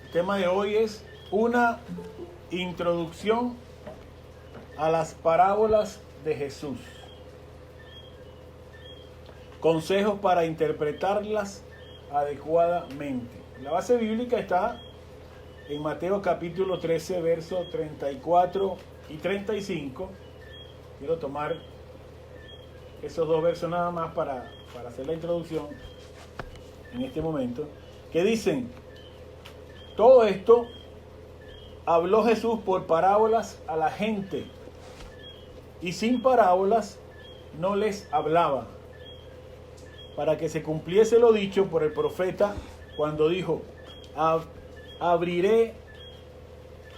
El tema de hoy es una introducción a las parábolas de Jesús. Consejos para interpretarlas adecuadamente. La base bíblica está en Mateo capítulo 13, versos 34 y 35. Quiero tomar esos dos versos nada más para hacer la introducción en este momento, que dicen: todo esto habló Jesús por parábolas a la gente, y sin parábolas no les hablaba, para que se cumpliese lo dicho por el profeta cuando dijo: abriré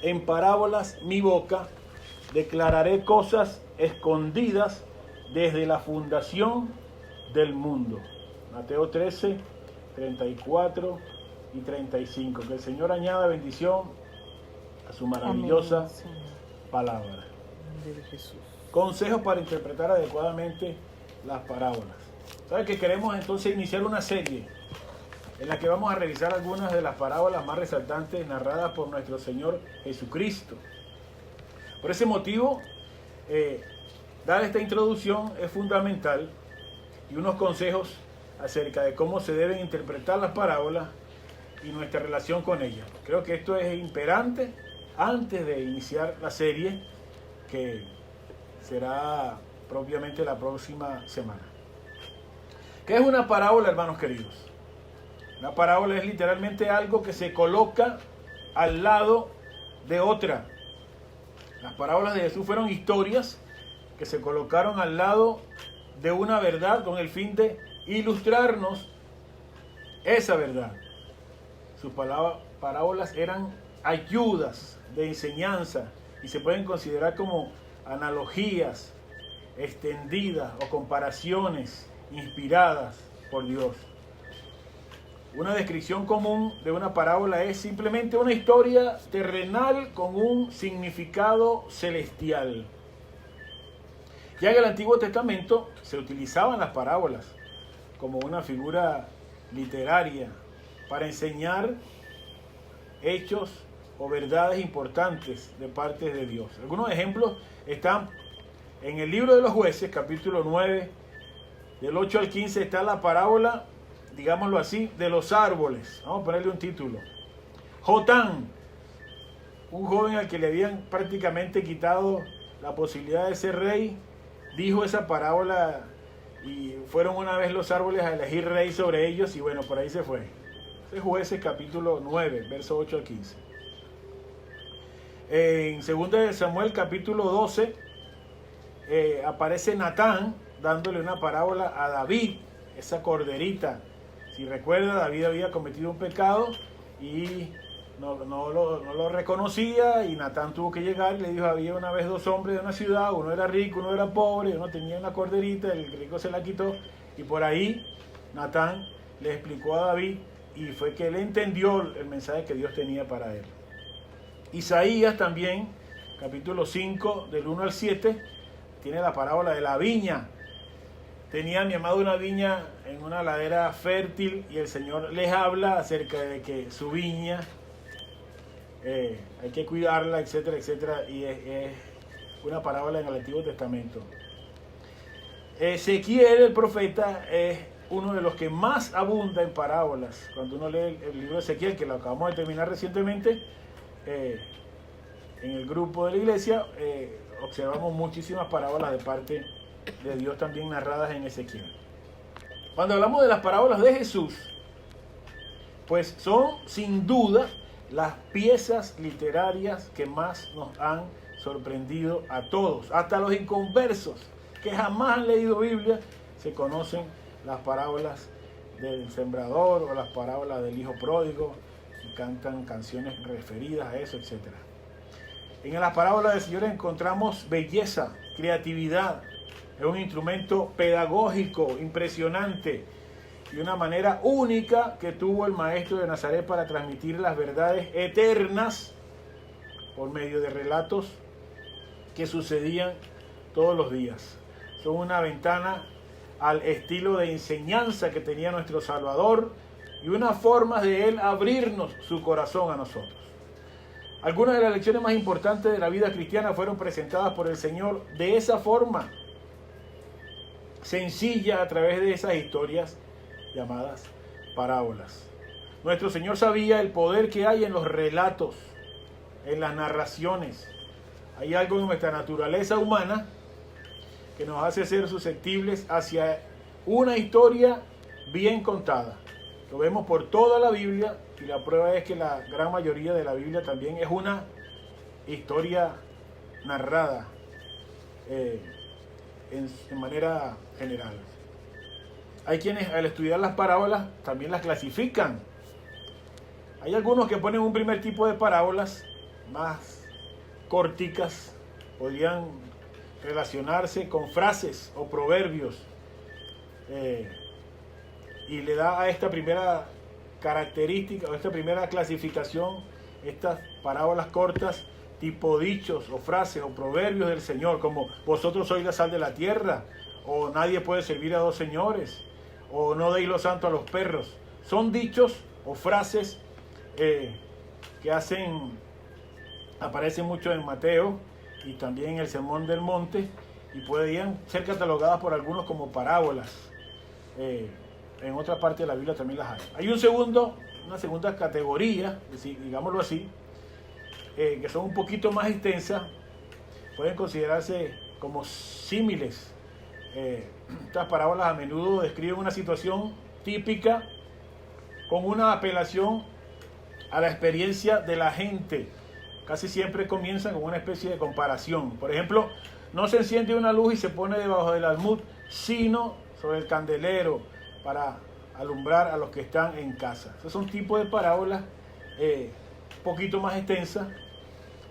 en parábolas mi boca, declararé cosas escondidas desde la fundación del mundo. Mateo 13, 34 y 35. Que el Señor añada bendición a su maravillosa palabra. Consejos para interpretar adecuadamente las parábolas. ¿Sabe que queremos entonces iniciar una serie en la que vamos a revisar algunas de las parábolas más resaltantes narradas por nuestro Señor Jesucristo? Por ese motivo, dar esta introducción es fundamental, y unos consejos acerca de cómo se deben interpretar las parábolas y nuestra relación con ellas. Creo que esto es imperante antes de iniciar la serie, que será propiamente la próxima semana. ¿Qué es una parábola, hermanos queridos? Una parábola es literalmente algo que se coloca al lado de otra. Las parábolas de Jesús fueron historias que se colocaron al lado de una verdad con el fin de ilustrarnos esa verdad. Sus parábolas eran ayudas de enseñanza y se pueden considerar como analogías extendidas o comparaciones inspiradas por Dios. Una descripción común de una parábola es simplemente una historia terrenal con un significado celestial. Ya en el Antiguo Testamento se utilizaban las parábolas como una figura literaria para enseñar hechos o verdades importantes de parte de Dios. Algunos ejemplos están en el libro de los Jueces, capítulo 9, del 8 al 15, está la parábola, digámoslo así, de los árboles. Vamos a ponerle un título. Jotán, un joven al que le habían prácticamente quitado la posibilidad de ser rey, dijo esa parábola y fueron una vez los árboles a elegir rey sobre ellos, y bueno, por ahí se fue. Ese es Jueces capítulo 9, verso 8 al 15. En 2 de Samuel capítulo 12 aparece Natán dándole una parábola a David, esa corderita. Si recuerda, David había cometido un pecado y no lo reconocía, y Natán tuvo que llegar y le dijo: había una vez dos hombres de una ciudad, uno era rico, uno era pobre, uno tenía una corderita, el rico se la quitó, y por ahí Natán le explicó a David, y fue que él entendió el mensaje que Dios tenía para él. Isaías también, capítulo 5, del 1 al 7, tiene la parábola de la viña. Tenía mi amado una viña en una ladera fértil, y el Señor les habla acerca de que su viña hay que cuidarla, etcétera, etcétera, y es una parábola en el Antiguo Testamento. Ezequiel, el profeta, es uno de los que más abunda en parábolas. Cuando uno lee el libro de Ezequiel, que lo acabamos de terminar recientemente, en el grupo de la iglesia, observamos muchísimas parábolas de parte de Dios también narradas en Ezequiel. Cuando hablamos de las parábolas de Jesús, pues son sin duda las piezas literarias que más nos han sorprendido a todos, hasta los inconversos que jamás han leído Biblia se conocen las parábolas del sembrador o las parábolas del hijo pródigo, y cantan canciones referidas a eso, etc. En las parábolas del Señor encontramos belleza, creatividad. Es un instrumento pedagógico impresionante y una manera única que tuvo el Maestro de Nazaret para transmitir las verdades eternas por medio de relatos que sucedían todos los días. Son una ventana al estilo de enseñanza que tenía nuestro Salvador, y una forma de Él abrirnos su corazón a nosotros. Algunas de las lecciones más importantes de la vida cristiana fueron presentadas por el Señor de esa forma, sencilla, a través de esas historias llamadas parábolas. Nuestro Señor sabía el poder que hay en los relatos, en las narraciones. Hay algo en nuestra naturaleza humana que nos hace ser susceptibles hacia una historia bien contada. Lo vemos por toda la Biblia, y la prueba es que la gran mayoría de la Biblia también es una historia narrada en manera general. Hay quienes al estudiar las parábolas también las clasifican. Hay algunos que ponen un primer tipo de parábolas más corticas, podrían relacionarse con frases o proverbios, y le da a esta primera característica o esta primera clasificación, estas parábolas cortas, tipo dichos o frases o proverbios del Señor, como vosotros sois la sal de la tierra, o nadie puede servir a dos señores, o no deis lo santo a los perros. Son dichos o frases que aparecen mucho en Mateo y también en el Sermón del Monte, y podrían ser catalogadas por algunos como parábolas. En otra parte de la Biblia también las hay. Hay una segunda categoría, digámoslo así, que son un poquito más extensas, pueden considerarse como símiles. Estas parábolas a menudo describen una situación típica con una apelación a la experiencia de la gente. Casi siempre comienzan con una especie de comparación. Por ejemplo, no se enciende una luz y se pone debajo del almud, sino sobre el candelero para alumbrar a los que están en casa. Esos son tipos de parábolas un poquito más extensas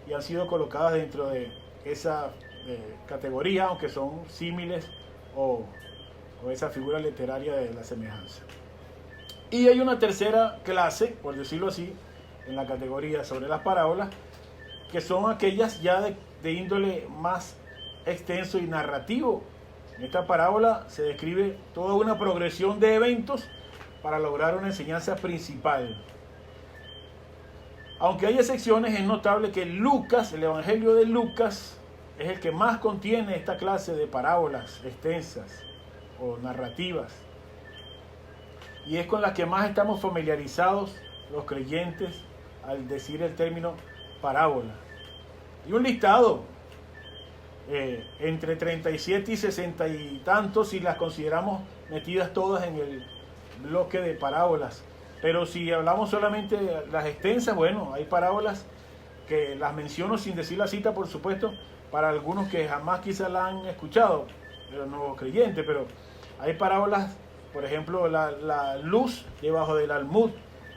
y han sido colocadas dentro de esa categoría, aunque son símiles o esa figura literaria de la semejanza. Y hay una tercera clase, por decirlo así, en la categoría sobre las parábolas, que son aquellas ya de índole más extenso y narrativo. En esta parábola se describe toda una progresión de eventos para lograr una enseñanza principal. Aunque hay excepciones, es notable que Lucas, el Evangelio de Lucas, es el que más contiene esta clase de parábolas extensas o narrativas. Y es con las que más estamos familiarizados los creyentes al decir el término parábola. Y un listado entre 37 y 60 y tantos si las consideramos metidas todas en el bloque de parábolas. Pero si hablamos solamente de las extensas, bueno, hay parábolas que las menciono sin decir la cita, por supuesto, para algunos que jamás quizás la han escuchado, los nuevos creyentes, pero hay parábolas, por ejemplo, la luz debajo del almud,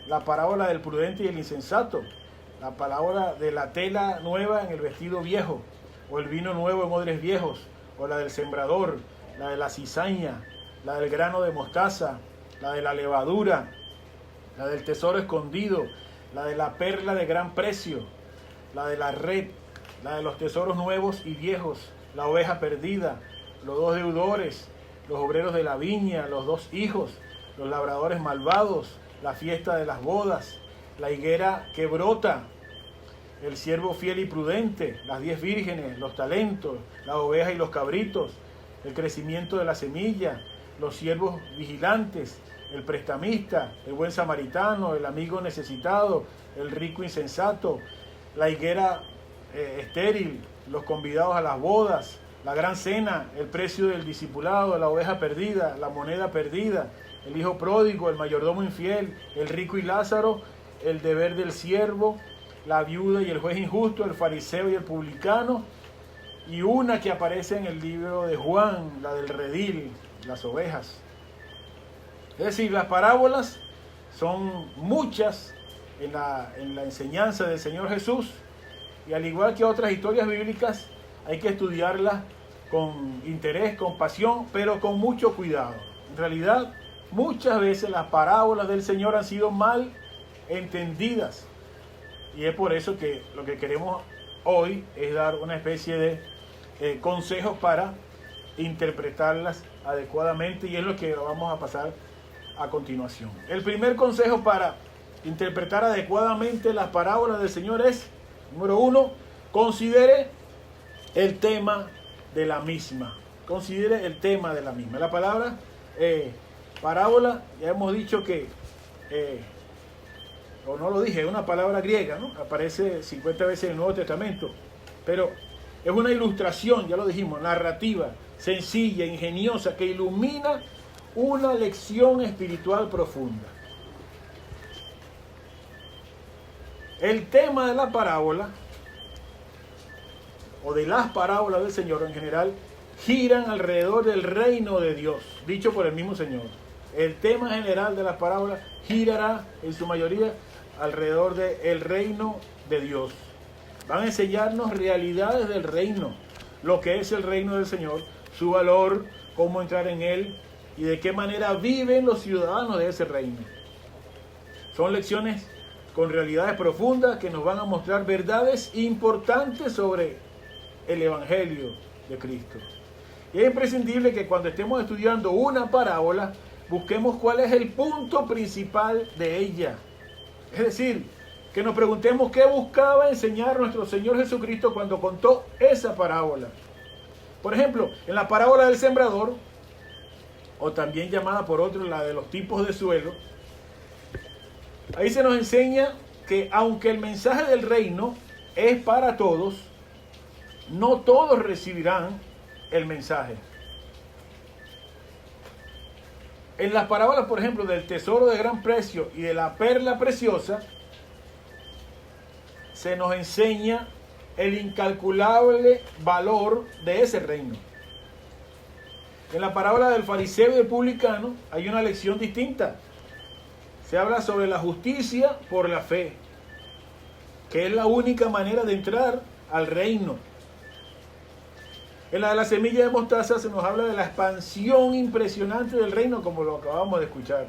la parábola del prudente y el insensato, la parábola de la tela nueva en el vestido viejo, o el vino nuevo en odres viejos, o la del sembrador, la de la cizaña, la del grano de mostaza, la de la levadura, la del tesoro escondido, la de la perla de gran precio, la de la red, la de los tesoros nuevos y viejos, la oveja perdida, los dos deudores, los obreros de la viña, los dos hijos, los labradores malvados, la fiesta de las bodas, la higuera que brota, el siervo fiel y prudente, las 10 vírgenes, los talentos, la oveja y los cabritos, el crecimiento de la semilla, los siervos vigilantes, el prestamista, el buen samaritano, el amigo necesitado, el rico insensato, la higuera estéril, los convidados a las bodas, la gran cena, el precio del discipulado, la oveja perdida, la moneda perdida, el hijo pródigo, el mayordomo infiel, el rico y Lázaro, el deber del siervo, la viuda y el juez injusto, el fariseo y el publicano, y una que aparece en el libro de Juan, la del redil, las ovejas. Es decir, las parábolas son muchas en la enseñanza del Señor Jesús, y al igual que otras historias bíblicas, hay que estudiarlas con interés, con pasión, pero con mucho cuidado. En realidad, muchas veces las parábolas del Señor han sido mal entendidas, y es por eso que lo que queremos hoy es dar una especie de consejos para interpretarlas adecuadamente, y es lo que vamos a pasar a continuación. El primer consejo para interpretar adecuadamente las parábolas del Señor es, número 1, considere el tema de la misma. Considere el tema de la misma. La palabra parábola, ya hemos dicho que, o no lo dije, es una palabra griega, ¿no? Aparece 50 veces en el Nuevo Testamento, pero es una ilustración, ya lo dijimos, narrativa, sencilla, ingeniosa, que ilumina una lección espiritual profunda. El tema de la parábola, o de las parábolas del Señor en general, giran alrededor del reino de Dios, dicho por el mismo Señor. El tema general de las parábolas girará en su mayoría alrededor del reino de Dios. Van a enseñarnos realidades del reino, lo que es el reino del Señor, su valor, cómo entrar en él y de qué manera viven los ciudadanos de ese reino. Son lecciones con realidades profundas que nos van a mostrar verdades importantes sobre el Evangelio de Cristo. Y es imprescindible que cuando estemos estudiando una parábola, busquemos cuál es el punto principal de ella. Es decir, que nos preguntemos qué buscaba enseñar nuestro Señor Jesucristo cuando contó esa parábola. Por ejemplo, en la parábola del sembrador, o también llamada por otros la de los tipos de suelo, ahí se nos enseña que aunque el mensaje del reino es para todos, no todos recibirán el mensaje. En las parábolas, por ejemplo, del tesoro de gran precio y de la perla preciosa, se nos enseña el incalculable valor de ese reino. En la parábola del fariseo y del publicano hay una lección distinta. Se habla sobre la justicia por la fe, que es la única manera de entrar al reino. En la de la semilla de mostaza se nos habla de la expansión impresionante del reino, como lo acabamos de escuchar.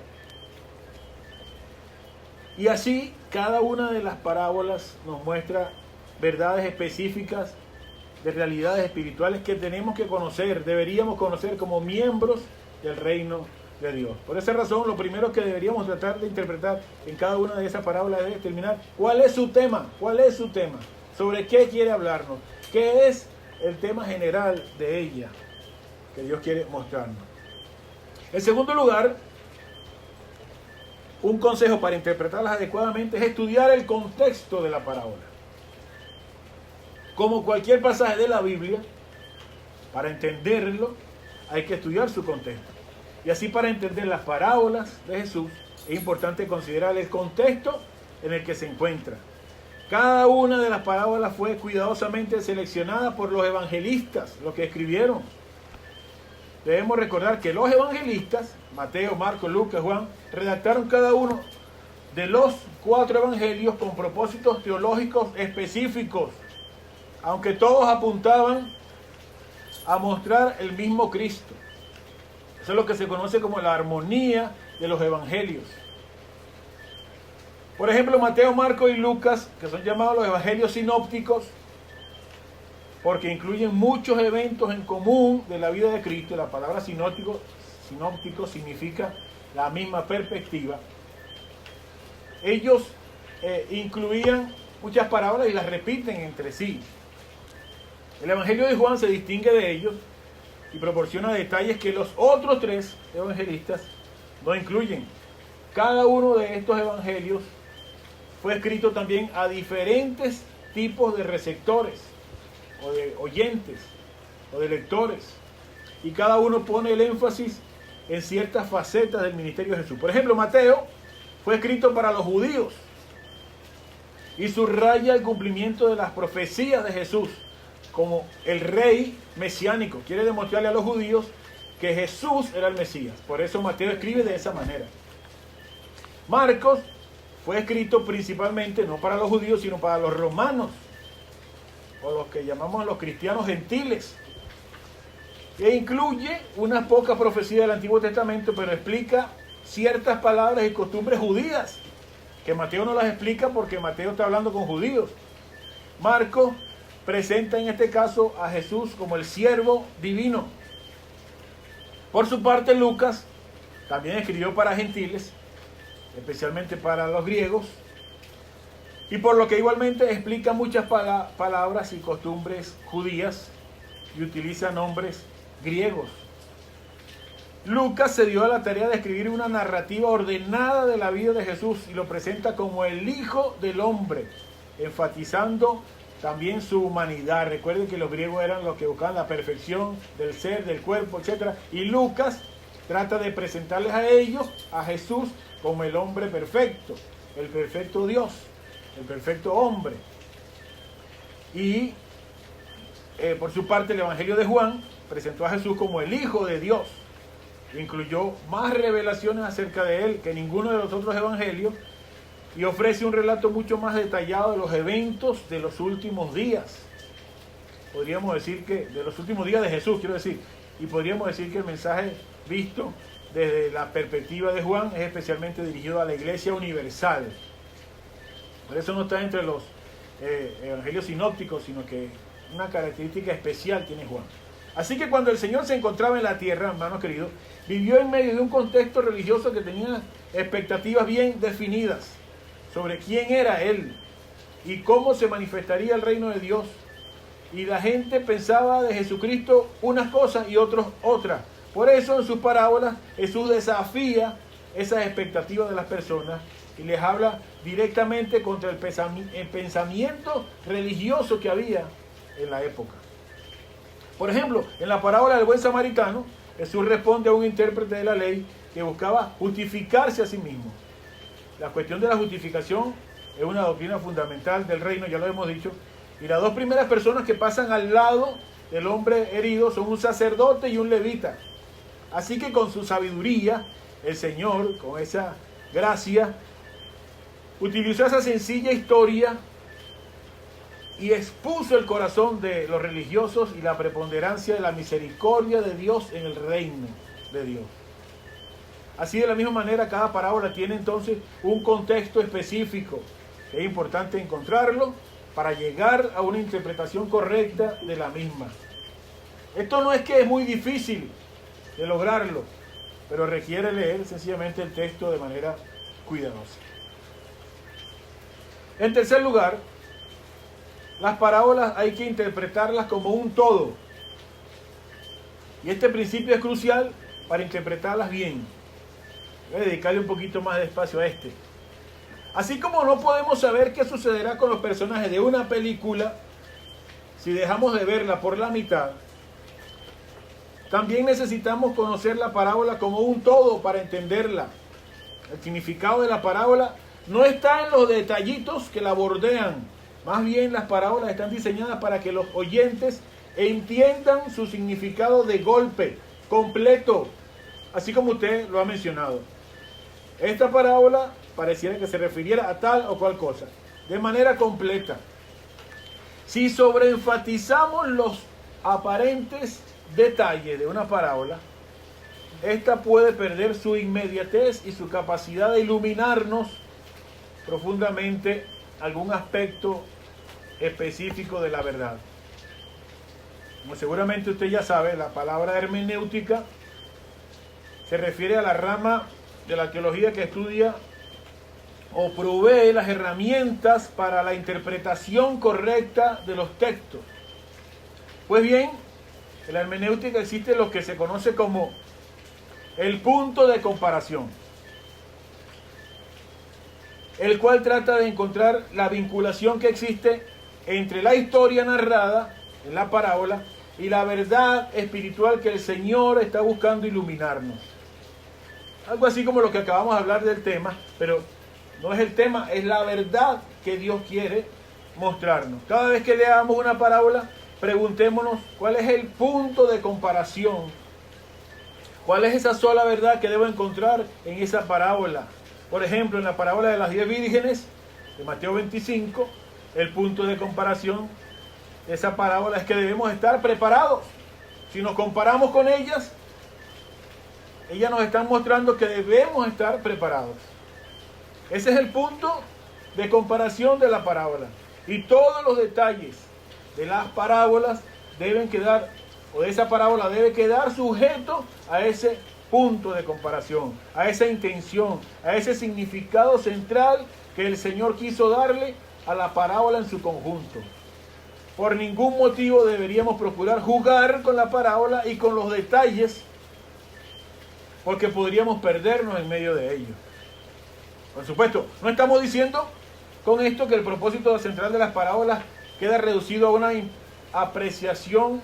Y así, cada una de las parábolas nos muestra verdades específicas de realidades espirituales que tenemos que conocer, deberíamos conocer como miembros del reino de Dios. Por esa razón, lo primero que deberíamos tratar de interpretar en cada una de esas parábolas es determinar cuál es su tema, sobre qué quiere hablarnos, qué es el tema general de ella que Dios quiere mostrarnos. En segundo lugar, un consejo para interpretarlas adecuadamente es estudiar el contexto de la parábola. Como cualquier pasaje de la Biblia, para entenderlo hay que estudiar su contexto. Y así, para entender las parábolas de Jesús, es importante considerar el contexto en el que se encuentra. Cada una de las parábolas fue cuidadosamente seleccionada por los evangelistas, los que escribieron. Debemos recordar que los evangelistas, Mateo, Marcos, Lucas, Juan, redactaron cada uno de los 4 evangelios con propósitos teológicos específicos, aunque todos apuntaban a mostrar el mismo Cristo. Eso es lo que se conoce como la armonía de los evangelios. Por ejemplo, Mateo, Marcos y Lucas, que son llamados los evangelios sinópticos, porque incluyen muchos eventos en común de la vida de Cristo. La palabra sinóptico significa la misma perspectiva. Ellos incluían muchas parábolas y las repiten entre sí. El evangelio de Juan se distingue de ellos y proporciona detalles que los otros 3 evangelistas no incluyen. Cada uno de estos evangelios fue escrito también a diferentes tipos de receptores, o de oyentes, o de lectores, y cada uno pone el énfasis en ciertas facetas del ministerio de Jesús. Por ejemplo, Mateo fue escrito para los judíos y subraya el cumplimiento de las profecías de Jesús como el rey mesiánico. Quiere demostrarle a los judíos que Jesús era el Mesías. Por eso Mateo escribe de esa manera. Marcos fue escrito principalmente no para los judíos, sino para los romanos, o los que llamamos los cristianos gentiles. E incluye unas pocas profecías del Antiguo Testamento, pero explica ciertas palabras y costumbres judías, que Mateo no las explica porque Mateo está hablando con judíos. Marcos presenta en este caso a Jesús como el siervo divino. Por su parte, Lucas También escribió para gentiles, especialmente para los griegos, y por lo que igualmente explica muchas palabras y costumbres judías y utiliza nombres griegos. Lucas se dio a la tarea de escribir una narrativa ordenada de la vida de Jesús y lo presenta como el Hijo del Hombre, enfatizando también su humanidad. Recuerden que los griegos eran los que buscaban la perfección del ser, del cuerpo, etc. Y Lucas trata de presentarles a ellos, a Jesús, como el hombre perfecto, el perfecto Dios, el perfecto hombre. Y por su parte el Evangelio de Juan presentó a Jesús como el Hijo de Dios. Incluyó más revelaciones acerca de él que ninguno de los otros evangelios y ofrece un relato mucho más detallado de los eventos de los últimos días. Podríamos decir que de los últimos días de Jesús, quiero decir, y podríamos decir que el mensaje visto desde la perspectiva de Juan es especialmente dirigido a la iglesia universal. Por eso no está entre los evangelios sinópticos, sino que una característica especial tiene Juan. Así que cuando el Señor se encontraba en la tierra, hermanos queridos, vivió en medio de un contexto religioso que tenía expectativas bien definidas sobre quién era Él y cómo se manifestaría el reino de Dios. Y la gente pensaba de Jesucristo unas cosas y otros otras. Por eso en sus parábolas Jesús desafía esas expectativas de las personas y les habla directamente contra el pensamiento religioso que había en la época. Por ejemplo, en la parábola del buen samaritano, Jesús responde a un intérprete de la ley que buscaba justificarse a sí mismo. La cuestión de la justificación es una doctrina fundamental del reino, ya lo hemos dicho, y las dos primeras personas que pasan al lado del hombre herido son un sacerdote y un levita. Así que con su sabiduría, el Señor, con esa gracia, utilizó esa sencilla historia y expuso el corazón de los religiosos y la preponderancia de la misericordia de Dios en el reino de Dios. Así de la misma manera cada parábola tiene entonces un contexto específico. Es importante encontrarlo para llegar a una interpretación correcta de la misma. Esto no es que es muy difícil de lograrlo, pero requiere leer sencillamente el texto de manera cuidadosa. En tercer lugar, las parábolas hay que interpretarlas como un todo. Y este principio es crucial para interpretarlas bien. Voy a dedicarle un poquito más de espacio a este. Así como no podemos saber qué sucederá con los personajes de una película si dejamos de verla por la mitad, también necesitamos conocer la parábola como un todo para entenderla. El significado de la parábola no está en los detallitos que la bordean. Más bien las parábolas están diseñadas para que los oyentes entiendan su significado de golpe, completo, así como usted lo ha mencionado. Esta parábola pareciera que se refiriera a tal o cual cosa, de manera completa. Si sobreenfatizamos los aparentes detalles de una parábola, esta puede perder su inmediatez y su capacidad de iluminarnos profundamente algún aspecto específico de la verdad. Como seguramente usted ya sabe, la palabra hermenéutica se refiere a la rama de la teología que estudia o provee las herramientas para la interpretación correcta de los textos. Pues bien, en la hermenéutica existe lo que se conoce como el punto de comparación, el cual trata de encontrar la vinculación que existe entre la historia narrada en la parábola y la verdad espiritual que el Señor está buscando iluminarnos. Algo así como lo que acabamos de hablar del tema, pero no es el tema, es la verdad que Dios quiere mostrarnos. Cada vez que leamos una parábola, preguntémonos cuál es el punto de comparación, cuál es esa sola verdad que debo encontrar en esa parábola. Por ejemplo, en la parábola de las 10 vírgenes de Mateo 25, el punto de comparación de esa parábola es que debemos estar preparados. Si nos comparamos con ellas nos están mostrando que debemos estar preparados. Ese es el punto de comparación de la parábola. Y todos los detalles de las parábolas deben quedar, o de esa parábola debe quedar sujeto a ese punto de comparación, a esa intención, a ese significado central que el Señor quiso darle a la parábola en su conjunto. Por ningún motivo deberíamos procurar jugar con la parábola y con los detalles, porque podríamos perdernos en medio de ello. Por supuesto, no estamos diciendo con esto que el propósito central de las parábolas queda reducido a una apreciación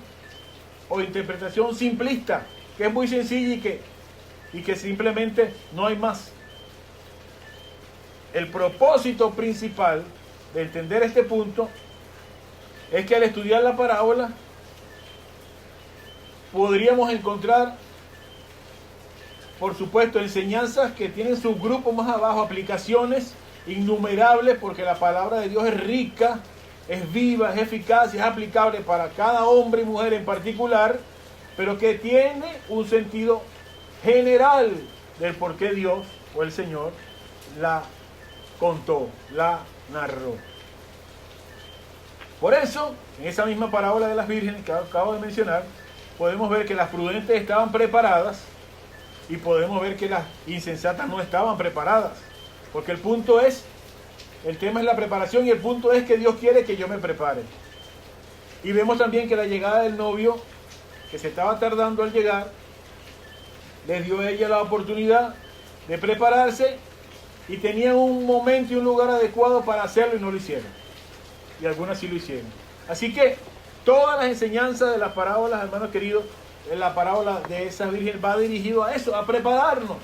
o interpretación simplista, que es muy sencilla y que simplemente no hay más. El propósito principal de entender este punto es que al estudiar la parábola podríamos encontrar, por supuesto, enseñanzas que tienen subgrupos más abajo, aplicaciones innumerables, porque la palabra de Dios es rica, es viva, es eficaz y es aplicable para cada hombre y mujer en particular, pero que tiene un sentido general del por qué Dios o el Señor la contó, la narró. Por eso, en esa misma parábola de las vírgenes que acabo de mencionar, podemos ver que las prudentes estaban preparadas y podemos ver que las insensatas no estaban preparadas. Porque el tema es la preparación y el punto es que Dios quiere que yo me prepare. Y vemos también que la llegada del novio, que se estaba tardando al llegar, les dio a ella la oportunidad de prepararse y tenían un momento y un lugar adecuado para hacerlo y no lo hicieron. Y algunas sí lo hicieron. Así que todas las enseñanzas de las parábolas, hermanos queridos, en la parábola de esas vírgenes va dirigido a eso, a prepararnos.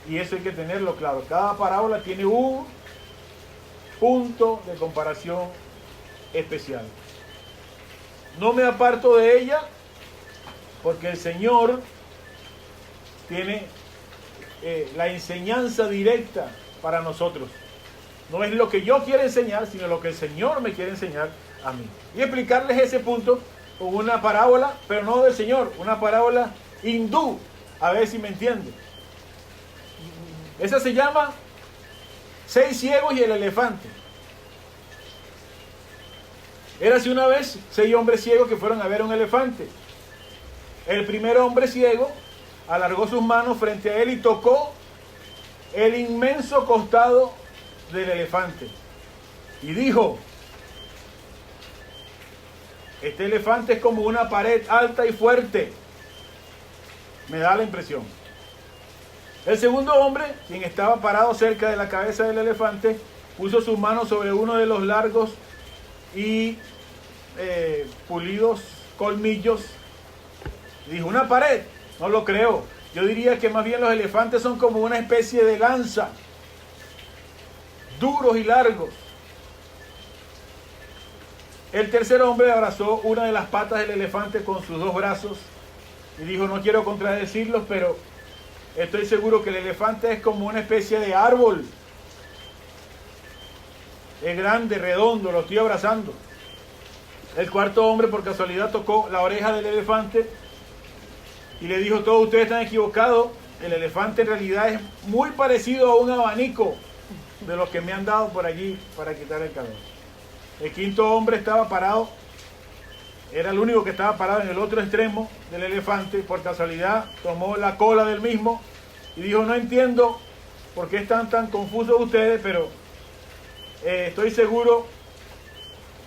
Y eso hay que tenerlo claro. Cada parábola tiene un punto de comparación especial. No me aparto de ella porque el Señor tiene la enseñanza directa para nosotros. No es lo que yo quiero enseñar, sino lo que el Señor me quiere enseñar a mí. Y explicarles ese punto con una parábola, pero no del Señor, una parábola hindú, a ver si me entienden. Esa se llama 6 ciegos y el elefante. Érase una vez 6 hombres ciegos que fueron a ver un elefante. El primer hombre ciego alargó sus manos frente a él y tocó el inmenso costado del elefante. Y dijo: este elefante es como una pared alta y fuerte. Me da la impresión. El segundo hombre, quien estaba parado cerca de la cabeza del elefante, puso sus manos sobre uno de los largos y pulidos colmillos. Y dijo: una pared. No lo creo. Yo diría que más bien los elefantes son como una especie de lanza, duros y largos. El tercer hombre abrazó una de las patas del elefante con sus 2 brazos y dijo: no quiero contradecirlos, pero estoy seguro que el elefante es como una especie de árbol. Es grande, redondo, lo estoy abrazando. El cuarto hombre por casualidad tocó la oreja del elefante y le dijo: todos ustedes están equivocados, el elefante en realidad es muy parecido a un abanico de los que me han dado por allí para quitar el calor. El quinto hombre estaba parado, era el único que estaba parado en el otro extremo del elefante. Por casualidad tomó la cola del mismo y dijo: no entiendo por qué están tan confusos ustedes, pero estoy seguro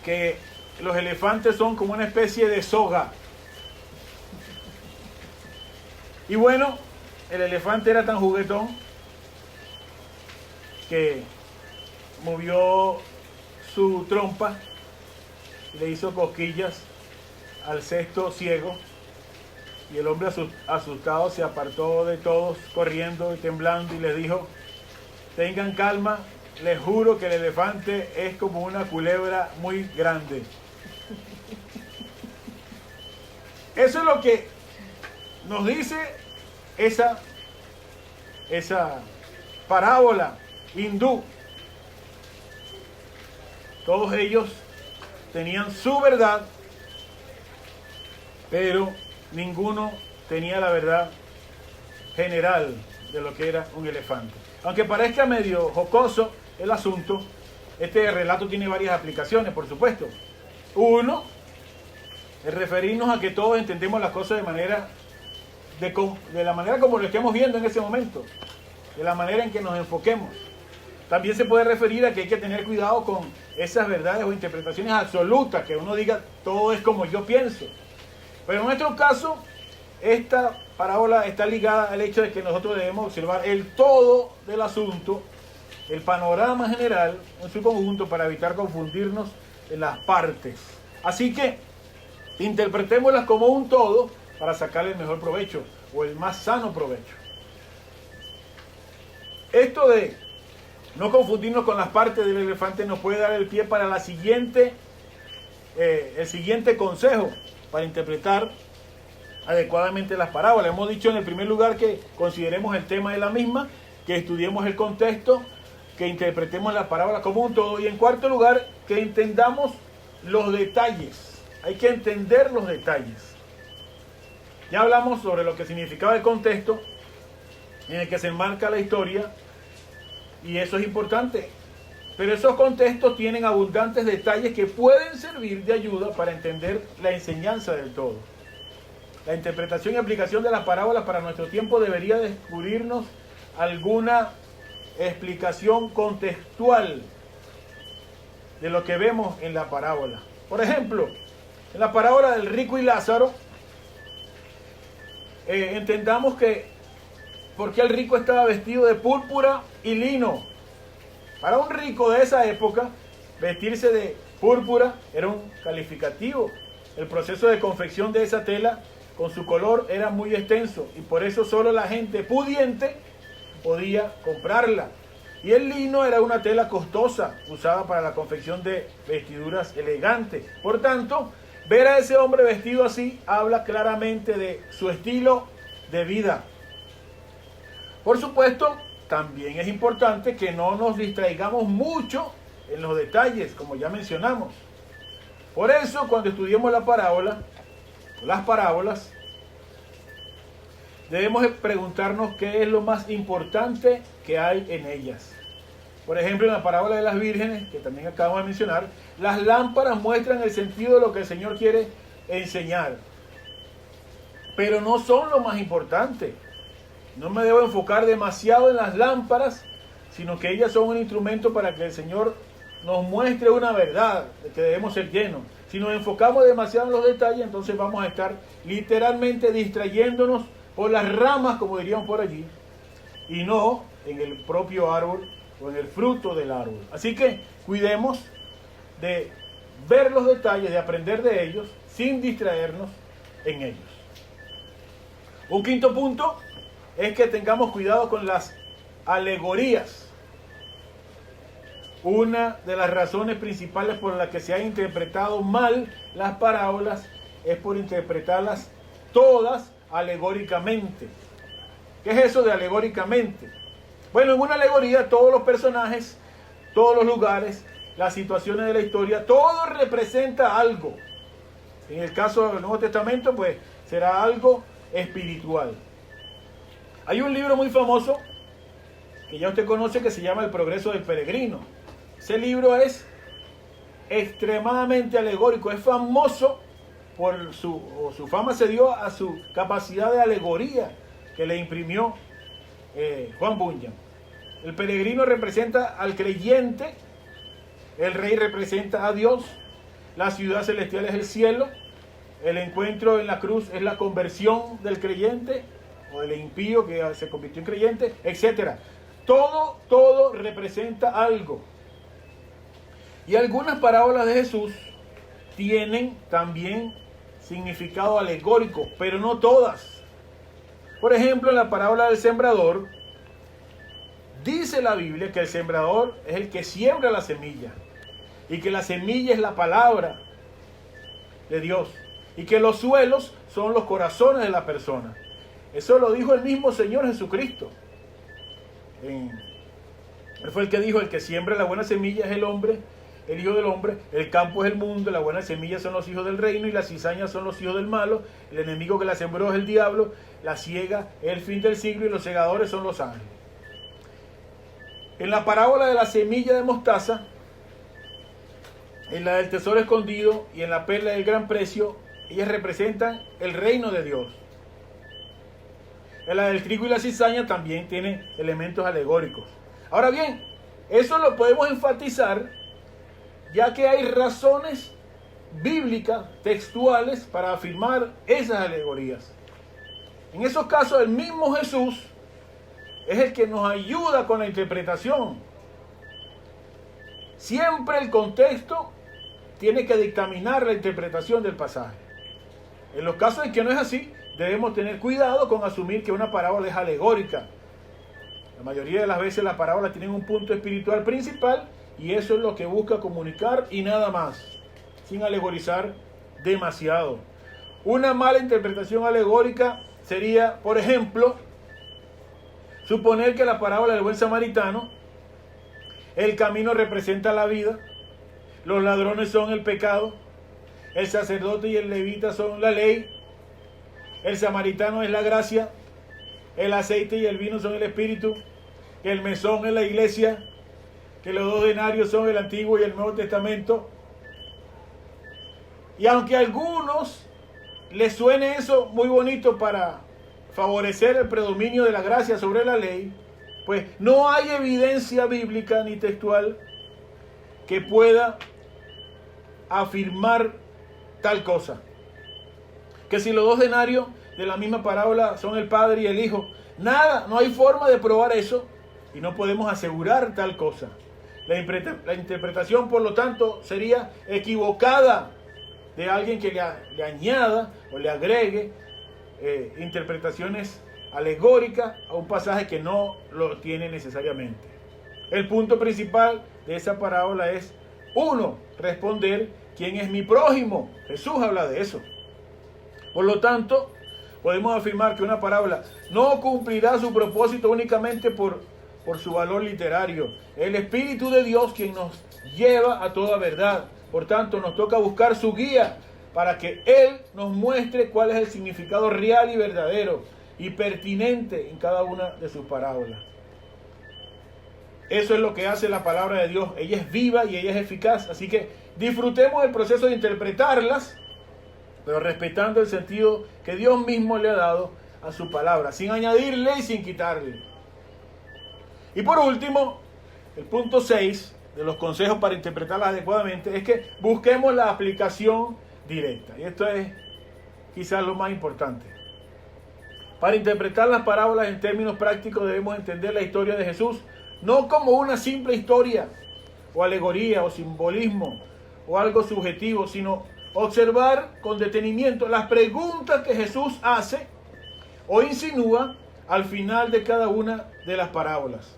que los elefantes son como una especie de soga. Y bueno, el elefante era tan juguetón que movió su trompa y le hizo cosquillas al sexto ciego, y el hombre asustado se apartó de todos corriendo y temblando y les dijo: tengan calma, les juro que el elefante es como una culebra muy grande. Eso es lo que nos dice esa parábola hindú. Todos ellos tenían su verdad, pero ninguno tenía la verdad general de lo que era un elefante. Aunque parezca medio jocoso el asunto, este relato tiene varias aplicaciones, por supuesto. Uno, el referirnos a que todos entendemos las cosas de manera de la manera como lo estemos viendo en ese momento, de la manera en que nos enfoquemos. También se puede referir a que hay que tener cuidado con esas verdades o interpretaciones absolutas, que uno diga todo es como yo pienso. Pero en nuestro caso, esta parábola está ligada al hecho de que nosotros debemos observar el todo del asunto, el panorama general en su conjunto, para evitar confundirnos en las partes. Así que interpretémoslas como un todo para sacarle el mejor provecho o el más sano provecho. Esto de no confundirnos con las partes del elefante nos puede dar el pie para el siguiente consejo para interpretar adecuadamente las parábolas. Hemos dicho en el primer lugar que consideremos el tema de la misma, que estudiemos el contexto, que interpretemos la parábola como un todo, y en cuarto lugar, que entendamos los detalles. Hay que entender los detalles. Ya hablamos sobre lo que significaba el contexto en el que se enmarca la historia, y eso es importante. Pero esos contextos tienen abundantes detalles que pueden servir de ayuda para entender la enseñanza del todo. La interpretación y aplicación de las parábolas para nuestro tiempo debería descubrirnos alguna explicación contextual de lo que vemos en la parábola. Por ejemplo, en la parábola del rico y Lázaro, entendamos que por qué el rico estaba vestido de púrpura y lino. Para un rico de esa época, vestirse de púrpura era un calificativo. El proceso de confección de esa tela con su color era muy extenso y por eso solo la gente pudiente podía comprarla. Y el lino era una tela costosa usada para la confección de vestiduras elegantes. Por tanto, ver a ese hombre vestido así habla claramente de su estilo de vida. Por supuesto, también es importante que no nos distraigamos mucho en los detalles, como ya mencionamos. Por eso, cuando estudiemos la parábola, las parábolas, debemos preguntarnos qué es lo más importante que hay en ellas. Por ejemplo, en la parábola de las vírgenes, que también acabamos de mencionar, las lámparas muestran el sentido de lo que el Señor quiere enseñar. Pero no son lo más importante. No me debo enfocar demasiado en las lámparas, sino que ellas son un instrumento para que el Señor nos muestre una verdad de que debemos ser llenos. Si nos enfocamos demasiado en los detalles, entonces vamos a estar literalmente distrayéndonos por las ramas, como dirían por allí, y no en el propio árbol o en el fruto del árbol. Así que cuidemos de ver los detalles, de aprender de ellos, sin distraernos en ellos. Un quinto punto es que tengamos cuidado con las alegorías. Una de las razones principales por las que se han interpretado mal las parábolas es por interpretarlas todas alegóricamente. ¿Qué es eso de alegóricamente? Bueno, en una alegoría todos los personajes, todos los lugares, las situaciones de la historia, todo representa algo. En el caso del Nuevo Testamento, pues será algo espiritual. Hay un libro muy famoso que ya usted conoce que se llama El Progreso del Peregrino. Ese libro es extremadamente alegórico, es famoso por su fama, se dio a su capacidad de alegoría que le imprimió Juan Bunyan. El peregrino representa al creyente, el rey representa a Dios, la ciudad celestial es el cielo, el encuentro en la cruz es la conversión del creyente o del impío que se convirtió en creyente, etc. Todo representa algo. Y algunas parábolas de Jesús tienen también significado alegórico, pero no todas. Por ejemplo, en la parábola del sembrador, dice la Biblia que el sembrador es el que siembra la semilla y que la semilla es la palabra de Dios y que los suelos son los corazones de la persona. Eso lo dijo el mismo Señor Jesucristo. Él fue el que dijo: el que siembra la buena semilla es el hombre, el Hijo del Hombre, el campo es el mundo, la buena semilla son los hijos del reino y las cizañas son los hijos del malo, el enemigo que la sembró es el diablo, la siega es el fin del siglo y los segadores son los ángeles. En la parábola de la semilla de mostaza, en la del tesoro escondido y en la perla del gran precio, ellas representan el reino de Dios. La del trigo y la cizaña también tiene elementos alegóricos. Ahora bien, eso lo podemos enfatizar ya que hay razones bíblicas, textuales, para afirmar esas alegorías. En esos casos, el mismo Jesús es el que nos ayuda con la interpretación. Siempre el contexto tiene que dictaminar la interpretación del pasaje. En los casos en que no es así, debemos tener cuidado con asumir que una parábola es alegórica. La mayoría de las veces las parábolas tienen un punto espiritual principal y eso es lo que busca comunicar y nada más, sin alegorizar demasiado. Una mala interpretación alegórica sería, por ejemplo, suponer que la parábola del buen samaritano, el camino representa la vida, los ladrones son el pecado, el sacerdote y el levita son la ley, el samaritano es la gracia, el aceite y el vino son el espíritu, que el mesón es la iglesia, que los 2 denarios son el Antiguo y el Nuevo Testamento. Y aunque a algunos les suene eso muy bonito para favorecer el predominio de la gracia sobre la ley, pues no hay evidencia bíblica ni textual que pueda afirmar tal cosa. Que si los 2 denarios de la misma parábola son el padre y el hijo, nada, no hay forma de probar eso y no podemos asegurar tal cosa. La interpretación, por lo tanto, sería equivocada de alguien que le añada o le agregue interpretaciones alegóricas a un pasaje que no lo tiene necesariamente. El punto principal de esa parábola es, 1, responder quién es mi prójimo. Jesús habla de eso. Por lo tanto, podemos afirmar que una parábola no cumplirá su propósito únicamente por su valor literario. El Espíritu de Dios quien nos lleva a toda verdad. Por tanto, nos toca buscar su guía para que Él nos muestre cuál es el significado real y verdadero y pertinente en cada una de sus parábolas. Eso es lo que hace la palabra de Dios. Ella es viva y ella es eficaz. Así que disfrutemos el proceso de interpretarlas, pero respetando el sentido que Dios mismo le ha dado a su palabra, sin añadirle y sin quitarle. Y por último, el punto 6 de los consejos para interpretarlas adecuadamente es que busquemos la aplicación directa. Y esto es quizás lo más importante. Para interpretar las parábolas en términos prácticos debemos entender la historia de Jesús no como una simple historia o alegoría o simbolismo o algo subjetivo, sino observar con detenimiento las preguntas que Jesús hace o insinúa al final de cada una de las parábolas.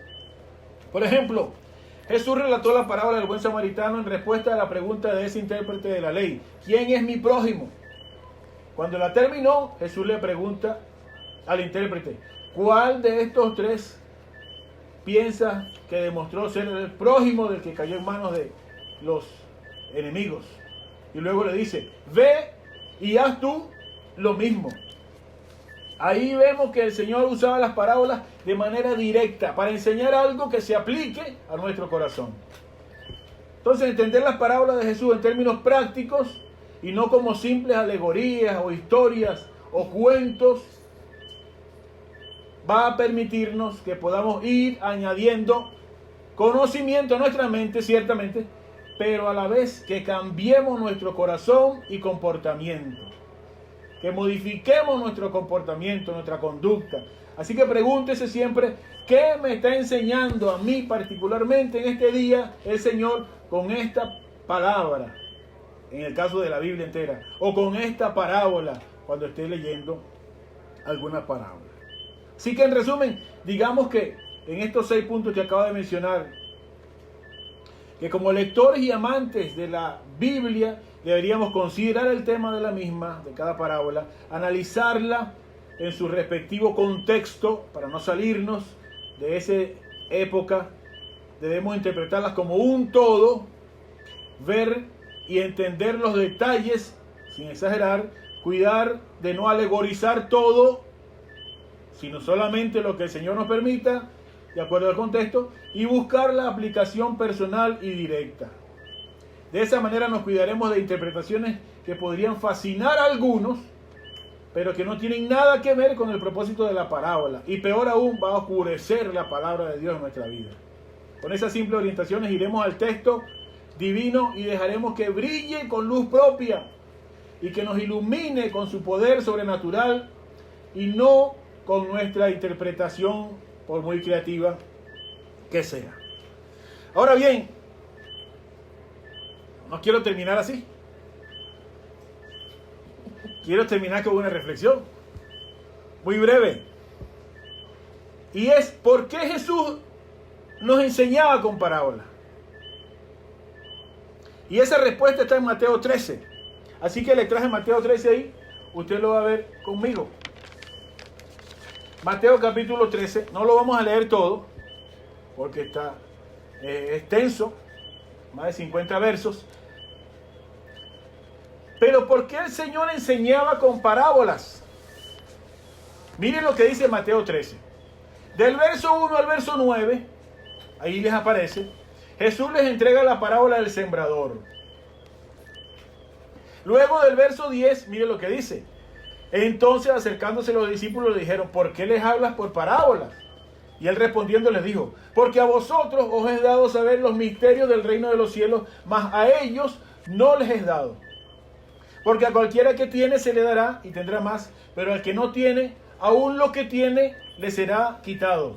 Por ejemplo, Jesús relató la parábola del buen samaritano en respuesta a la pregunta de ese intérprete de la ley: ¿quién es mi prójimo? Cuando la terminó, Jesús le pregunta al intérprete: ¿cuál de estos 3 piensa que demostró ser el prójimo del que cayó en manos de los enemigos? Y luego le dice: ve y haz tú lo mismo. Ahí vemos que el Señor usaba las parábolas de manera directa para enseñar algo que se aplique a nuestro corazón. Entonces, entender las parábolas de Jesús en términos prácticos y no como simples alegorías o historias o cuentos va a permitirnos que podamos ir añadiendo conocimiento a nuestra mente, ciertamente, pero a la vez que cambiemos nuestro corazón y comportamiento. Que modifiquemos nuestro comportamiento, nuestra conducta. Así que pregúntese siempre: ¿qué me está enseñando a mí particularmente en este día el Señor con esta palabra? En el caso de la Biblia entera. O con esta parábola, cuando esté leyendo alguna parábola. Así que en resumen, digamos que en estos 6 puntos que acabo de mencionar, que como lectores y amantes de la Biblia deberíamos considerar el tema de la misma, de cada parábola, analizarla en su respectivo contexto para no salirnos de esa época. Debemos interpretarlas como un todo, ver y entender los detalles sin exagerar, cuidar de no alegorizar todo, sino solamente lo que el Señor nos permita, de acuerdo al contexto, y buscar la aplicación personal y directa. De esa manera nos cuidaremos de interpretaciones que podrían fascinar a algunos pero que no tienen nada que ver con el propósito de la parábola. Y peor aún, va a oscurecer la palabra de Dios en nuestra vida. Con esas simples orientaciones iremos al texto divino y dejaremos que brille con luz propia y que nos ilumine con su poder sobrenatural y no con nuestra interpretación, por muy creativa que sea. Ahora bien, no quiero terminar así. Quiero terminar con una reflexión muy breve. Y es, ¿por qué Jesús nos enseñaba con parábolas? Y esa respuesta está en Mateo 13. Así que le traje Mateo 13 ahí. Usted lo va a ver conmigo. Mateo capítulo 13. No lo vamos a leer todo, porque está extenso. Más de 50 versos. Pero ¿por qué el Señor enseñaba con parábolas? Miren lo que dice Mateo 13. Del verso 1 al verso 9, ahí les aparece, Jesús les entrega la parábola del sembrador. Luego del verso 10, miren lo que dice. Entonces acercándose los discípulos le dijeron, ¿por qué les hablas por parábolas? Y él respondiendo les dijo, porque a vosotros os es dado saber los misterios del reino de los cielos, mas a ellos no les es dado. Porque a cualquiera que tiene se le dará y tendrá más, pero al que no tiene, aún lo que tiene le será quitado.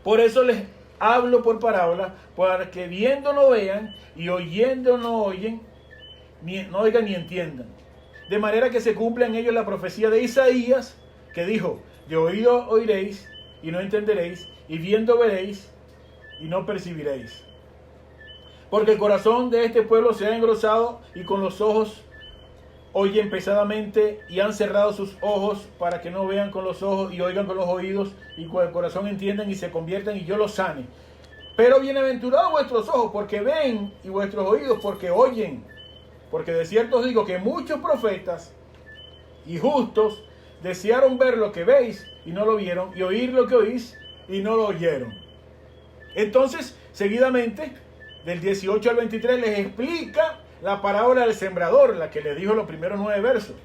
Por eso les hablo por parábolas, para que viendo no vean y oyendo no oigan ni entiendan. De manera que se cumpla en ellos la profecía de Isaías, que dijo, de oído oiréis y no entenderéis, y viendo veréis y no percibiréis. Porque el corazón de este pueblo se ha engrosado y con los ojos oyen pesadamente y han cerrado sus ojos para que no vean con los ojos y oigan con los oídos y con el corazón entiendan y se conviertan y yo los sane. Pero bienaventurados vuestros ojos porque ven y vuestros oídos porque oyen. Porque de cierto os digo que muchos profetas y justos desearon ver lo que veis y no lo vieron y oír lo que oís y no lo oyeron. Entonces, seguidamente, del 18 al 23 les explica la parábola del sembrador, la que les dijo los primeros 9 versos.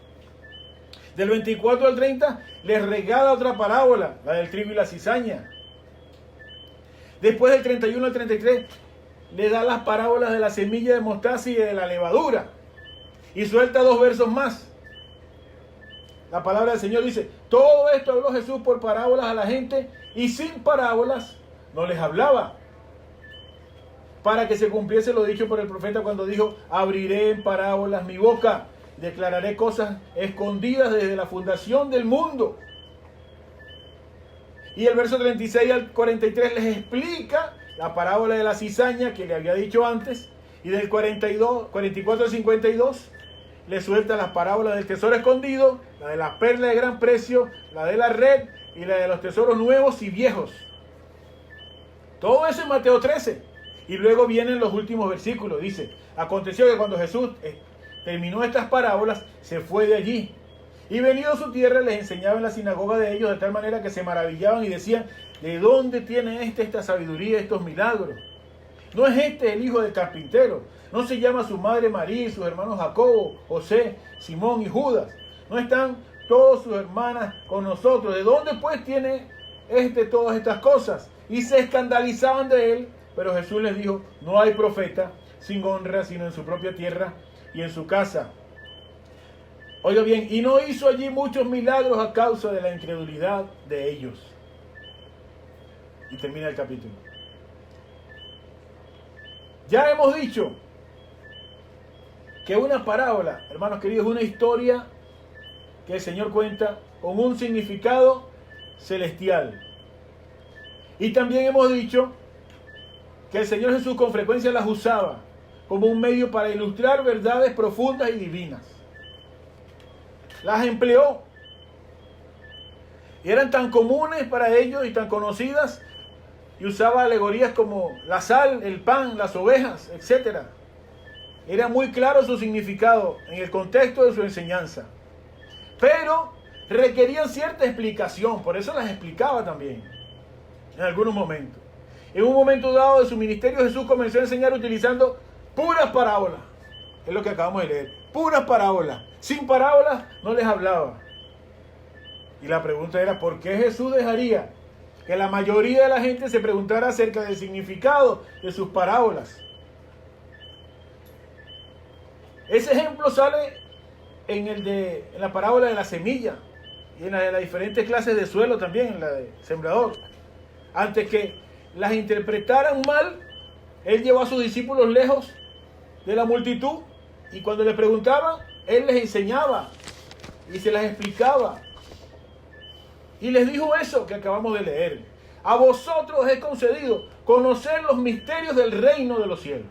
Del 24 al 30 les regala otra parábola, la del trigo y la cizaña. Después del 31 al 33 le da las parábolas de la semilla de mostaza y de la levadura. Y suelta 2 versos más. La palabra del Señor dice, todo esto habló Jesús por parábolas a la gente y sin parábolas no les hablaba. Para que se cumpliese lo dicho por el profeta cuando dijo, abriré en parábolas mi boca, declararé cosas escondidas desde la fundación del mundo. Y el verso 36 al 43 les explica la parábola de la cizaña que le había dicho antes, y del 44 al 52 le suelta las parábolas del tesoro escondido, la de la perla de gran precio, la de la red y la de los tesoros nuevos y viejos. Todo eso en Mateo 13. Y luego vienen los últimos versículos. Dice, aconteció que cuando Jesús terminó estas parábolas, se fue de allí. Y venido a su tierra, les enseñaba en la sinagoga de ellos, de tal manera que se maravillaban y decían, ¿de dónde tiene esta sabiduría, estos milagros? ¿No es este el hijo del carpintero? ¿No se llama su madre María y sus hermanos Jacobo, José, Simón y Judas? ¿No están todas sus hermanas con nosotros? ¿De dónde pues tiene todas estas cosas? Y se escandalizaban de él. Pero Jesús les dijo, no hay profeta sin honra sino en su propia tierra y en su casa. Oiga bien, y no hizo allí muchos milagros a causa de la incredulidad de ellos. Y termina el capítulo. Ya hemos dicho que una parábola, hermanos queridos, es una historia que el Señor cuenta con un significado celestial. Y también hemos dicho que el Señor Jesús con frecuencia las usaba como un medio para ilustrar verdades profundas y divinas. Las empleó. Y eran tan comunes para ellos y tan conocidas, y usaba alegorías como la sal, el pan, las ovejas, etc. Era muy claro su significado en el contexto de su enseñanza. Pero requerían cierta explicación, por eso las explicaba también en algunos momentos. En un momento dado de su ministerio, Jesús comenzó a enseñar utilizando puras parábolas. es lo que acabamos de leer. Puras parábolas. Sin parábolas no les hablaba. Y la pregunta era, ¿por qué Jesús dejaría que la mayoría de la gente se preguntara acerca del significado de sus parábolas? Ese ejemplo sale en la parábola de la semilla y en la de las diferentes clases de suelo también, en la de sembrador. Antes que las interpretaran mal, él llevó a sus discípulos lejos de la multitud y cuando le preguntaban, él les enseñaba y se las explicaba. Y les dijo eso que acabamos de leer. A vosotros es concedido conocer los misterios del reino de los cielos.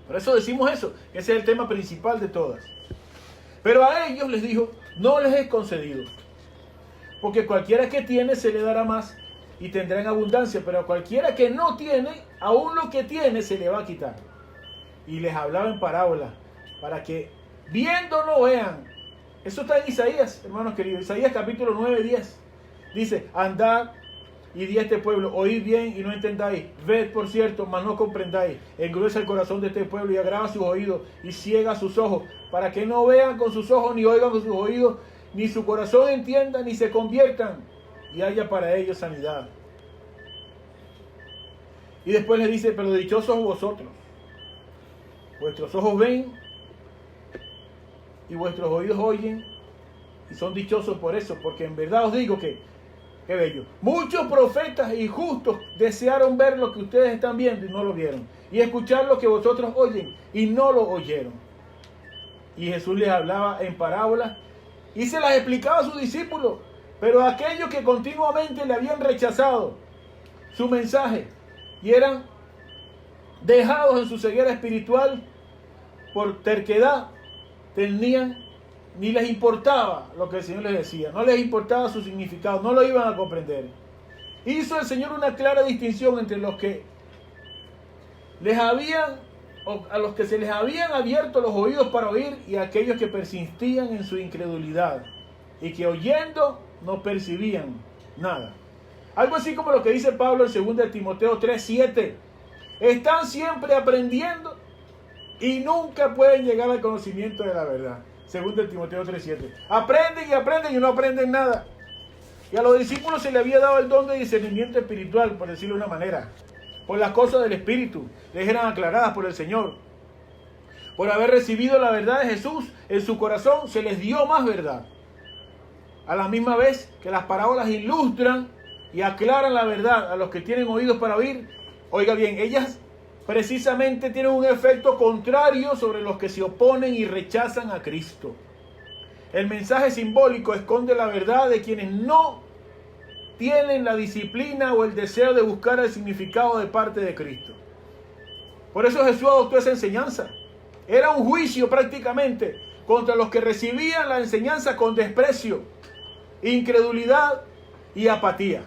Por eso decimos eso, que ese es el tema principal de todas. Pero a ellos les dijo, no les es concedido. Porque cualquiera que tiene se le dará más y tendrá en abundancia. Pero a cualquiera que no tiene, aún lo que tiene se le va a quitar. Y les hablaba en parábolas para que viendo no vean. Eso está en Isaías, hermanos queridos. Isaías capítulo 9, 10. Dice, andad y di a este pueblo, oíd bien y no entendáis, ved por cierto, mas no comprendáis, engruesa el corazón de este pueblo y agrava sus oídos y ciega sus ojos, para que no vean con sus ojos, ni oigan con sus oídos, ni su corazón entienda, ni se conviertan, y haya para ellos sanidad. Y después les dice, pero dichosos vosotros, vuestros ojos ven, y vuestros oídos oyen, y son dichosos por eso, porque en verdad os digo que qué bello. Muchos profetas y justos desearon ver lo que ustedes están viendo y no lo vieron. Y escuchar lo que vosotros oyen y no lo oyeron. Y Jesús les hablaba en parábolas y se las explicaba a sus discípulos. Pero aquellos que continuamente le habían rechazado su mensaje y eran dejados en su ceguera espiritual por terquedad, ni les importaba lo que el Señor les decía, no les importaba su significado, no lo iban a comprender. Hizo el Señor una clara distinción entre los que a los que se les habían abierto los oídos para oír y aquellos que persistían en su incredulidad y que oyendo no percibían nada. Algo así como lo que dice Pablo en 2 Timoteo 3:7. Están siempre aprendiendo y nunca pueden llegar al conocimiento de la verdad. 2 Timoteo 3:7. Aprenden y no aprenden nada. Y a los discípulos se les había dado el don de discernimiento espiritual, por decirlo de una manera. Por las cosas del Espíritu. Les eran aclaradas por el Señor. Por haber recibido la verdad de Jesús en su corazón, se les dio más verdad. A la misma vez que las parábolas ilustran y aclaran la verdad a los que tienen oídos para oír. Oiga bien, ellas precisamente tienen un efecto contrario sobre los que se oponen y rechazan a Cristo. El mensaje simbólico esconde la verdad de quienes no tienen la disciplina o el deseo de buscar el significado de parte de Cristo. Por eso Jesús adoptó esa enseñanza. Era un juicio prácticamente contra los que recibían la enseñanza con desprecio, incredulidad y apatía.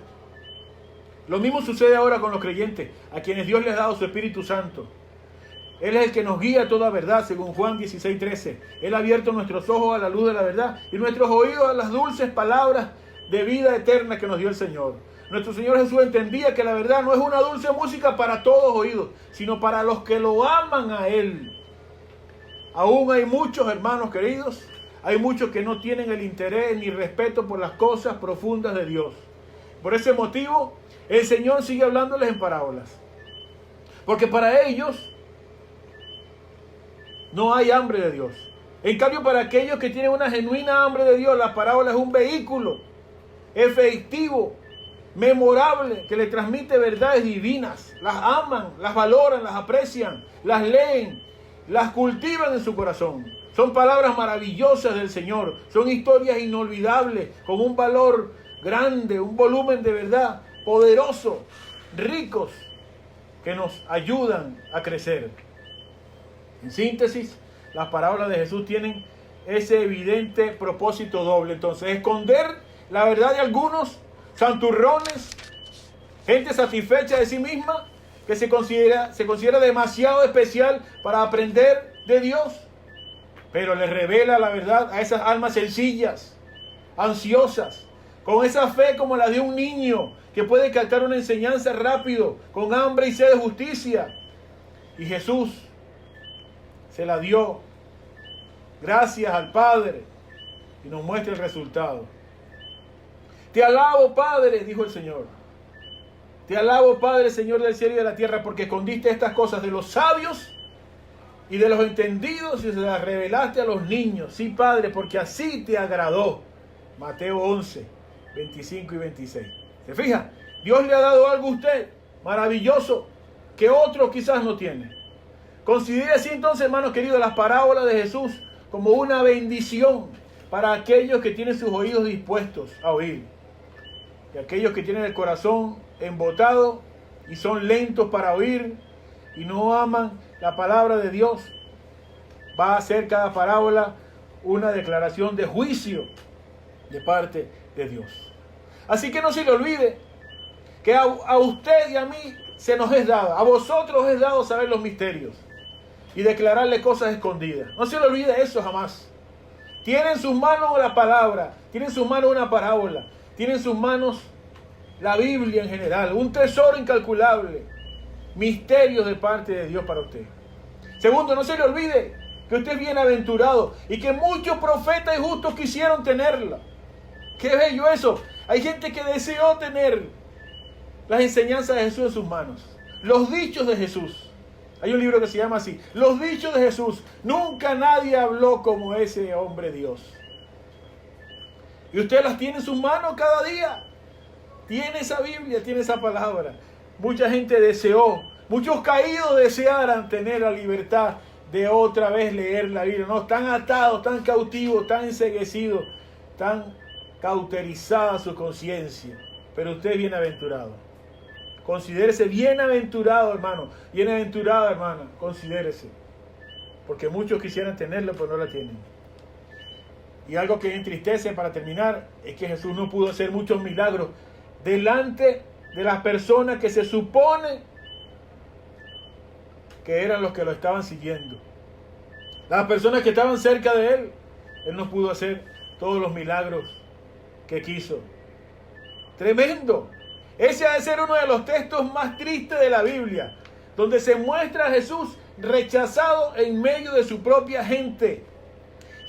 Lo mismo sucede ahora con los creyentes, a quienes Dios les ha dado su Espíritu Santo. Él es el que nos guía a toda verdad, según Juan 16:13. Él ha abierto nuestros ojos a la luz de la verdad y nuestros oídos a las dulces palabras de vida eterna que nos dio el Señor. Nuestro Señor Jesús entendía que la verdad no es una dulce música para todos oídos, sino para los que lo aman a Él. Aún hay muchos hermanos queridos, hay muchos que no tienen el interés ni respeto por las cosas profundas de Dios. Por ese motivo, el Señor sigue hablándoles en parábolas. Porque para ellos no hay hambre de Dios. En cambio, para aquellos que tienen una genuina hambre de Dios, la parábola es un vehículo efectivo, memorable, que le transmite verdades divinas. Las aman, las valoran, las aprecian, las leen, las cultivan en su corazón. Son palabras maravillosas del Señor. Son historias inolvidables, con un valor grande, un volumen de verdad poderoso, ricos, que nos ayudan a crecer. En síntesis, las parábolas de Jesús tienen ese evidente propósito doble. Entonces, esconder la verdad de algunos santurrones, gente satisfecha de sí misma, que se considera demasiado especial para aprender de Dios, pero le revela la verdad a esas almas sencillas, ansiosas, con esa fe como la de un niño que puede captar una enseñanza rápido, con hambre y sed de justicia. Y Jesús se la dio. Gracias al Padre. Y nos muestra el resultado. Te alabo, Padre, dijo el Señor. Te alabo, Padre, Señor del cielo y de la tierra, porque escondiste estas cosas de los sabios y de los entendidos y se las revelaste a los niños. Sí, Padre, porque así te agradó. Mateo 11, 25 y 26. ¿Se fija? Dios le ha dado algo a usted maravilloso que otro quizás no tiene. Considere así entonces, hermanos queridos, las parábolas de Jesús como una bendición para aquellos que tienen sus oídos dispuestos a oír. Y aquellos que tienen el corazón embotado y son lentos para oír y no aman la palabra de Dios, va a ser cada parábola una declaración de juicio de parte de Dios. Así que no se le olvide que a usted y a mí se nos es dado, a vosotros es dado saber los misterios y declararle cosas escondidas. No se le olvide eso jamás. Tiene en sus manos la palabra, tiene en sus manos una parábola, tiene en sus manos la Biblia en general, un tesoro incalculable, misterios de parte de Dios para usted. Segundo, no se le olvide que usted es bienaventurado y que muchos profetas y justos quisieron tenerla. Qué bello eso. Hay gente que deseó tener las enseñanzas de Jesús en sus manos, los dichos de Jesús. Hay un libro que se llama así, Los dichos de Jesús. Nunca nadie habló como ese hombre Dios. Y usted las tiene en sus manos cada día. Tiene esa Biblia, tiene esa palabra. Mucha gente deseó, muchos caídos desearan tener la libertad de otra vez leer la Biblia. No, están atados, tan cautivos, tan enceguecidos, tan cauterizada su conciencia. Pero usted es bienaventurado. Considérese bienaventurado, hermano. Bienaventurada, hermana. Considérese. Porque muchos quisieran tenerla, pero no la tienen. Y algo que entristece para terminar es que Jesús no pudo hacer muchos milagros delante de las personas que se supone que eran los que lo estaban siguiendo. Las personas que estaban cerca de él. Él no pudo hacer todos los milagros que quiso. Tremendo. Ese ha de ser uno de los textos más tristes de la Biblia, donde se muestra a Jesús rechazado en medio de su propia gente,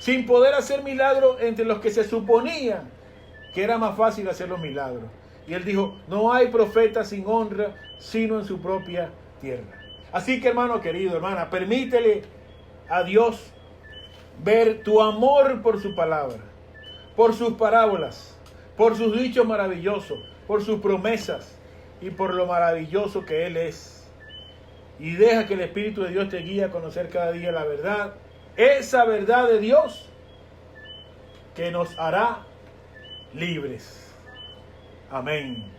sin poder hacer milagros entre los que se suponía que era más fácil hacer los milagros. Y él dijo, no hay profeta sin honra, sino en su propia tierra. Así que, hermano querido, hermana, permítele a Dios ver tu amor por su palabra, por sus parábolas, por sus dichos maravillosos, por sus promesas y por lo maravilloso que Él es. Y deja que el Espíritu de Dios te guíe a conocer cada día la verdad, esa verdad de Dios que nos hará libres. Amén.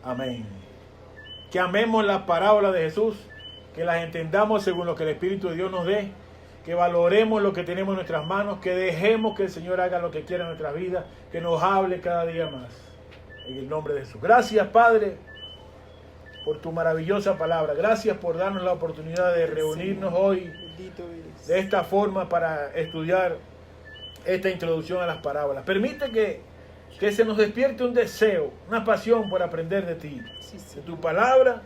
Amén. Que amemos las parábolas de Jesús, que las entendamos según lo que el Espíritu de Dios nos dé, que valoremos lo que tenemos en nuestras manos, que dejemos que el Señor haga lo que quiera en nuestras vidas, que nos hable cada día más. En el nombre de Jesús. Gracias, Padre, por tu maravillosa palabra. Gracias por darnos la oportunidad de reunirnos hoy de esta forma para estudiar esta introducción a las parábolas. Permite que se nos despierte un deseo, una pasión por aprender de ti, de tu palabra,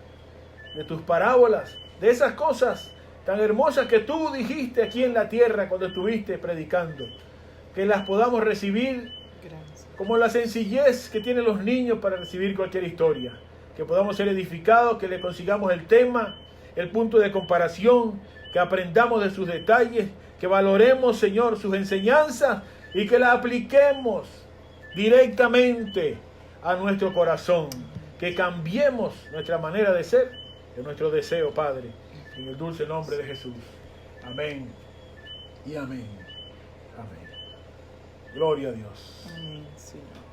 de tus parábolas, de esas cosas tan hermosas que tú dijiste aquí en la tierra cuando estuviste predicando. Que las podamos recibir como la sencillez que tienen los niños para recibir cualquier historia. Que podamos ser edificados, que le consigamos el tema, el punto de comparación, que aprendamos de sus detalles, que valoremos, Señor, sus enseñanzas y que las apliquemos directamente a nuestro corazón. Que cambiemos nuestra manera de ser, de nuestro deseo, Padre, en el dulce nombre de Jesús. Amén y amén. Amén. Gloria a Dios. Amén, Señor.